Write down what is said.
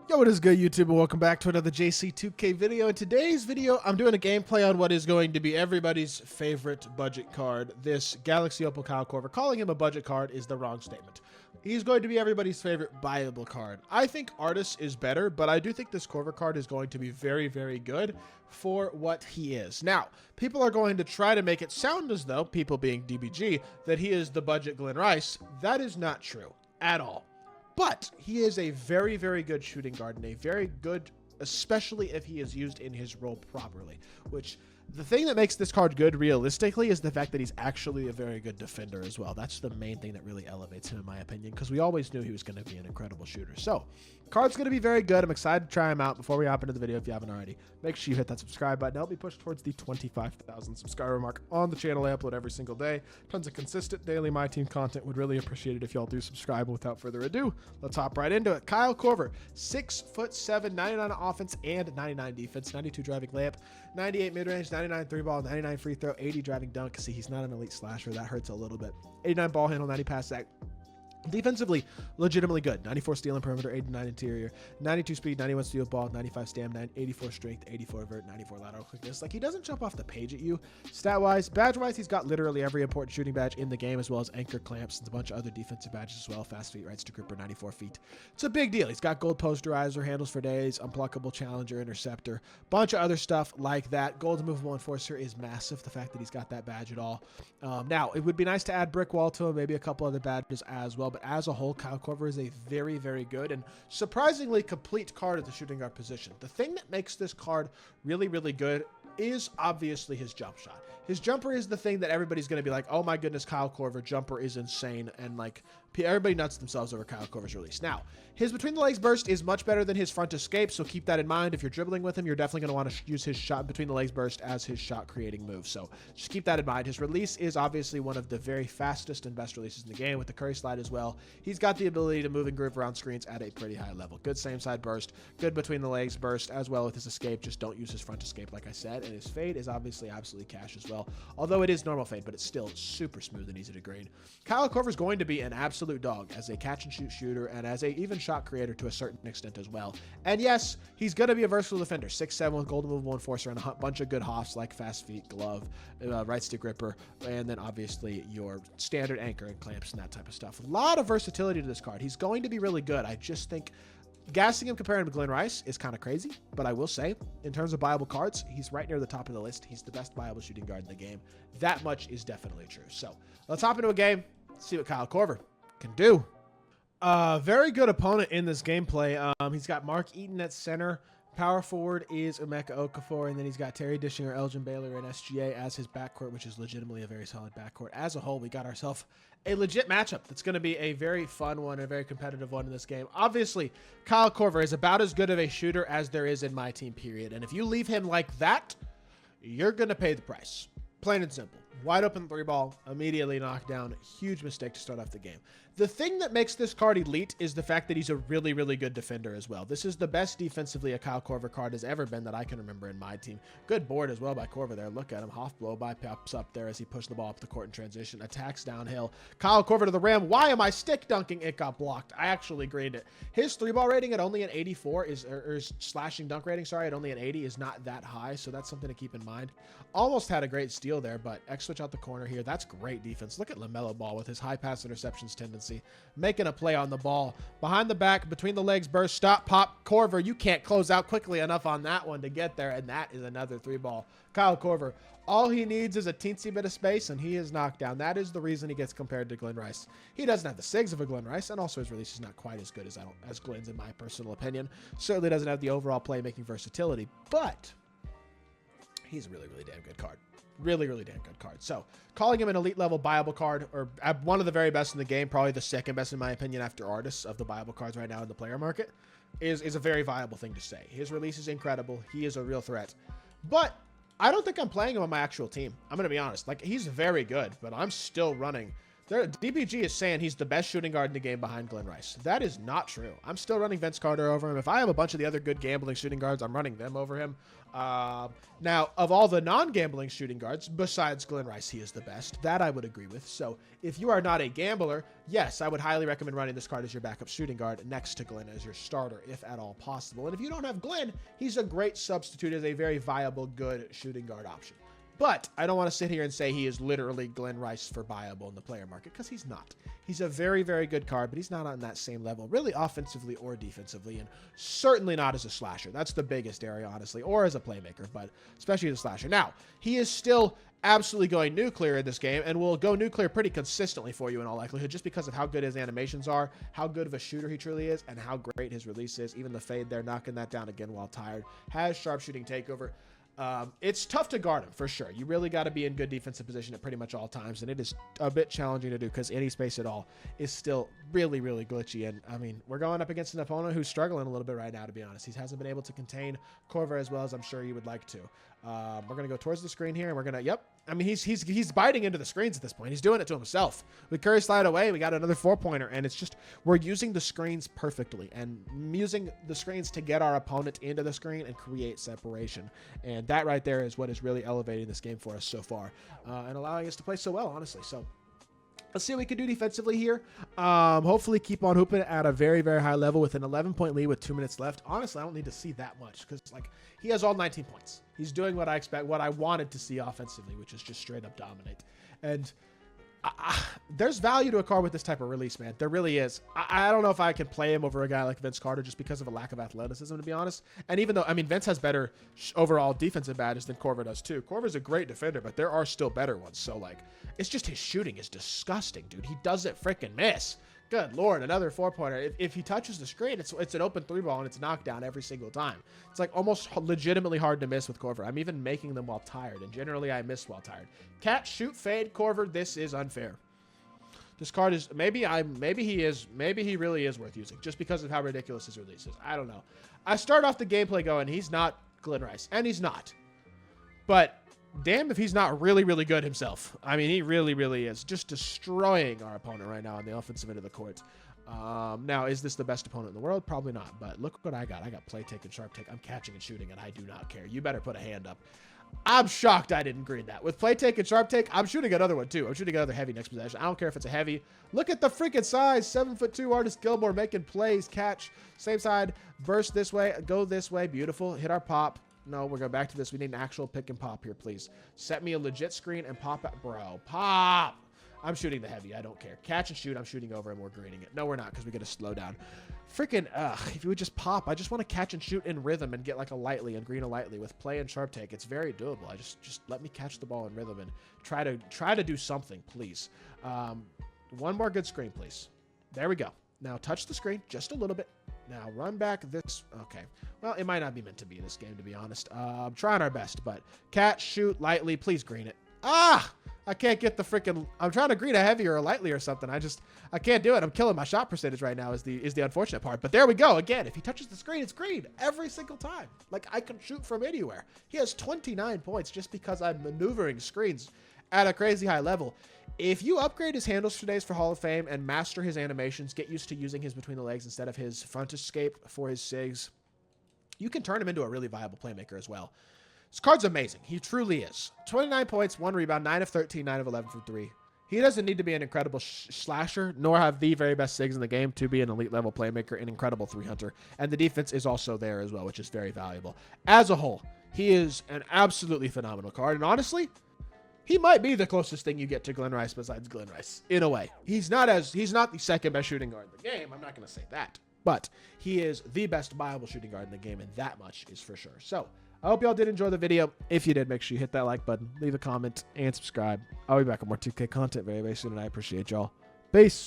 Yo, what is good, YouTube, and welcome back to another JC2K video. In today's video, I'm doing a gameplay on what is going to be everybody's favorite budget card, this Galaxy OPAL KORVER. Calling him a budget card is the wrong statement. He's going to be everybody's favorite buyable card. I think Artis is better, but I do think this KORVER card is going to be very, very good for what he is. Now, people are going to try to make it sound as though, people being DBG, that he is the budget Glen Rice. That is not true at all. But he is a very, very good shooting guard and a very good, especially if he is used in his role properly, which the thing that makes this card good realistically is the fact that he's actually a very good defender as well. That's the main thing that really elevates him in my opinion, because we always knew he was going to be an incredible shooter. So card's going to be very good. I'm excited to try him out. Before we hop into the video, if you haven't already, make sure you hit that subscribe button. Help me push towards the 25,000 subscriber mark on the channel. I upload every single day. Tons of consistent daily My Team content. Would really appreciate it if y'all do subscribe. Without further ado, let's hop right into it. KORVER, 6'7", 99 offense and 99 defense, 92 driving layup, 98 mid-range, 99 3-ball, 99 free throw, 80 driving dunk. See, he's not an elite slasher. That hurts a little bit. 89 ball handle, 90 pass sack. Defensively, legitimately good. 94 steal and perimeter, 89 interior, 92 speed, 91 steal ball, 95 stamina, 84 strength, 84 vert, 94 lateral quickness. Like, he doesn't jump off the page at you. Stat-wise, badge-wise, he's got literally every important shooting badge in the game, as well as anchor clamps and a bunch of other defensive badges as well. Fast feet, rights to gripper, 94 feet. It's a big deal. He's got gold posterizer, handles for days, unblockable challenger, interceptor, bunch of other stuff like that. Gold movable enforcer is massive, the fact that he's got that badge at all. Now, it would be nice to add brick wall to him, maybe a couple other badges as well, but as a whole, KORVER is a very, very good and surprisingly complete card at the shooting guard position. The thing that makes this card really, really good is obviously his jump shot. His jumper is the thing that everybody's going to be like, oh my goodness, KORVER jumper is insane, and like everybody nuts themselves over KORVER's release. Now, his between the legs burst is much better than his front escape, so keep that in mind. If you're dribbling with him, you're definitely going to want to use his shot between the legs burst as his shot creating move, so just keep that in mind. His release is obviously one of the very fastest and best releases in the game with the curry slide as well. He's got the ability to move and groove around screens at a pretty high level. Good same side burst, good between the legs burst, as well with his escape. Just don't use his front escape like I said, and his fade is obviously absolutely cash as well, although it is normal fade, but it's still super smooth and easy to grade. KORVER is going to be an absolute dog as a catch and shoot shooter and as a even shot creator to a certain extent as well. And yes, he's going to be a versatile defender, 6'7" with gold movable enforcer and a bunch of good hoffs like fast feet, glove, right stick gripper, and then obviously your standard anchor and clamps and that type of stuff. A lot of versatility to this card. He's going to be really good. I just think gassing him comparing him to Glen Rice is kind of crazy, but I will say, in terms of buyable cards, he's right near the top of the list. He's the best buyable shooting guard in the game. That much is definitely true. So let's hop into a game, see what KORVER can do. Very good opponent in this gameplay. He's got Mark Eaton at center. Power forward is Emeka Okafor, and then he's got Terry Dishinger, Elgin Baylor, and SGA as his backcourt, which is legitimately a very solid backcourt. As a whole, we got ourselves a legit matchup that's going to be a very fun one, a very competitive one in this game. Obviously, KORVER is about as good of a shooter as there is in my team, period. And if you leave him like that, you're going to pay the price. Plain and simple. Wide open 3-ball, immediately knocked down. Huge mistake to start off the game. The thing that makes this card elite is the fact that he's a really, really good defender as well. This is the best defensively a KORVER card has ever been that I can remember in my team. Good board as well by KORVER there. Look at him. Hoff blow by pops up there as he pushed the ball up the court in transition. Attacks downhill. KORVER to the rim. Why am I stick dunking? It got blocked. I actually graded it. His 3-ball rating at only an 84 is, or his slashing dunk rating, sorry, at only an 80 is not that high, so that's something to keep in mind. Almost had a great steal there, but X switch out the corner here. That's great defense. Look at LaMelo Ball with his high pass interceptions tendency, making a play on the ball. Behind the back, between the legs, burst, stop, pop. KORVER, you can't close out quickly enough on that one to get there, and that is another 3-ball. KORVER, all he needs is a teensy bit of space, and he is knocked down. That is the reason he gets compared to Glen Rice. He doesn't have the sigs of a Glen Rice, and also his release is not quite as good as Glen's in my personal opinion. Certainly doesn't have the overall playmaking versatility, but he's a really, really damn good card. Really, really damn good card. So calling him an elite level buyable card, or one of the very best in the game, probably the second best in my opinion after Artis of the buyable cards right now in the player market, is a very viable thing to say. His release is incredible. He is a real threat. But I don't think I'm playing him on my actual team. I'm going to be honest. Like, he's very good, but I'm still running DPG is saying he's the best shooting guard in the game behind Glenn Rice. That is not true. I'm still running Vince Carter over him. If I have a bunch of the other good gambling shooting guards, I'm running them over him. Now, of all the non-gambling shooting guards, besides Glenn Rice, he is the best. That I would agree with. So if you are not a gambler, yes, I would highly recommend running this card as your backup shooting guard next to Glenn as your starter, if at all possible. And if you don't have Glenn, he's a great substitute as a very viable, good shooting guard option. But I don't want to sit here and say he is literally Glenn Rice for buyable in the player market, because he's not. He's a very, very good card, but he's not on that same level, really offensively or defensively, and certainly not as a slasher. That's the biggest area, honestly, or as a playmaker, but especially as a slasher. Now, he is still absolutely going nuclear in this game, and will go nuclear pretty consistently for you in all likelihood, just because of how good his animations are, how good of a shooter he truly is, and how great his release is. Even the fade there, knocking that down again while tired. Has sharpshooting takeover. It's tough to guard him, for sure. You really got to be in good defensive position at pretty much all times, and it is a bit challenging to do because any space at all is still really, really glitchy. And, I mean, we're going up against an opponent who's struggling a little bit right now, to be honest. He hasn't been able to contain KORVER as well as I'm sure he would like to. We're going to go towards the screen here, and we're going to, yep. I mean, he's biting into the screens at this point. He's doing it to himself. We curry slide away. We got another 4-pointer, and it's just, we're using the screens perfectly and using the screens to get our opponent into the screen and create separation. And that right there is what is really elevating this game for us so far, and allowing us to play so well, honestly. So let's see what we can do defensively here. Hopefully keep on hooping at a very, very high level with an 11-point lead with 2 minutes left. Honestly, I don't need to see that much because, like, he has all 19 points. He's doing what I expect, what I wanted to see offensively, which is just straight up dominate. And there's value to a card with this type of release, man. There really is. I don't know if I can play him over a guy like Vince Carter just because of a lack of athleticism, to be honest. And even though, I mean, Vince has better overall defensive badges than KORVER does too. KORVER's a great defender, but there are still better ones. So, like, it's just his shooting is disgusting, dude. He doesn't freaking miss. Good Lord, another 4-pointer. If he touches the screen, it's an open 3-ball, and it's knocked down every single time. It's like almost legitimately hard to miss with KORVER. I'm even making them while tired, and generally I miss while tired. Catch, shoot, fade, KORVER. This is unfair. This card is maybe he really is worth using just because of how ridiculous his release is. I don't know. I start off the gameplay going, he's not Glenn Rice, and he's not. But damn if he's not really, really good himself. I mean, he really, really is. Just destroying our opponent right now on the offensive end of the court. Now, is this the best opponent in the world? Probably not. But look what I got. I got play take and sharp take. I'm catching and shooting, and I do not care. You better put a hand up. I'm shocked I didn't green that. With play take and sharp take, I'm shooting another one, too. I'm shooting another heavy next possession. I don't care if it's a heavy. Look at the freaking size. 7'2" Artist Gilmore making plays. Catch. Same side. Burst this way. Go this way. Beautiful. Hit our pop. No, we're going back to this. We need an actual pick and pop here, please. Set me a legit screen and pop it. Bro, pop. I'm shooting the heavy. I don't care. Catch and shoot. I'm shooting over and we're greening it. No, we're not because we get a slow down. Freaking, if you would just pop. I just want to catch and shoot in rhythm and get like a lightly and green a lightly with play and sharp take. It's very doable. I just let me catch the ball in rhythm and try to do something, please. One more good screen, please. There we go. Now touch the screen just a little bit. Now run back this. Okay. Well, it might not be meant to be this game, to be honest. I'm trying our best, but catch, shoot, lightly. Please green it. Ah! I can't get the freaking. I'm trying to green a heavy or a lightly or something. I can't do it. I'm killing my shot percentage right now is the unfortunate part. But there we go. Again, if he touches the screen, it's green every single time. Like, I can shoot from anywhere. He has 29 points just because I'm maneuvering screens at a crazy high level. If you upgrade his handles for days for Hall of Fame and master his animations, get used to using his between the legs instead of his front escape for his SIGs, you can turn him into a really viable playmaker as well. This card's amazing. He truly is. 29 points, 1 rebound, 9 of 13, 9 of 11 from 3. He doesn't need to be an incredible slasher, nor have the very best SIGs in the game to be an elite level playmaker, an incredible 3-hunter. And the defense is also there as well, which is very valuable. As a whole, he is an absolutely phenomenal card. And honestly, he might be the closest thing you get to Glenn Rice besides Glenn Rice, in a way. He's not the second best shooting guard in the game. I'm not going to say that. But he is the best viable shooting guard in the game, and that much is for sure. So, I hope y'all did enjoy the video. If you did, make sure you hit that like button, leave a comment, and subscribe. I'll be back with more 2K content very, very soon, and I appreciate y'all. Peace.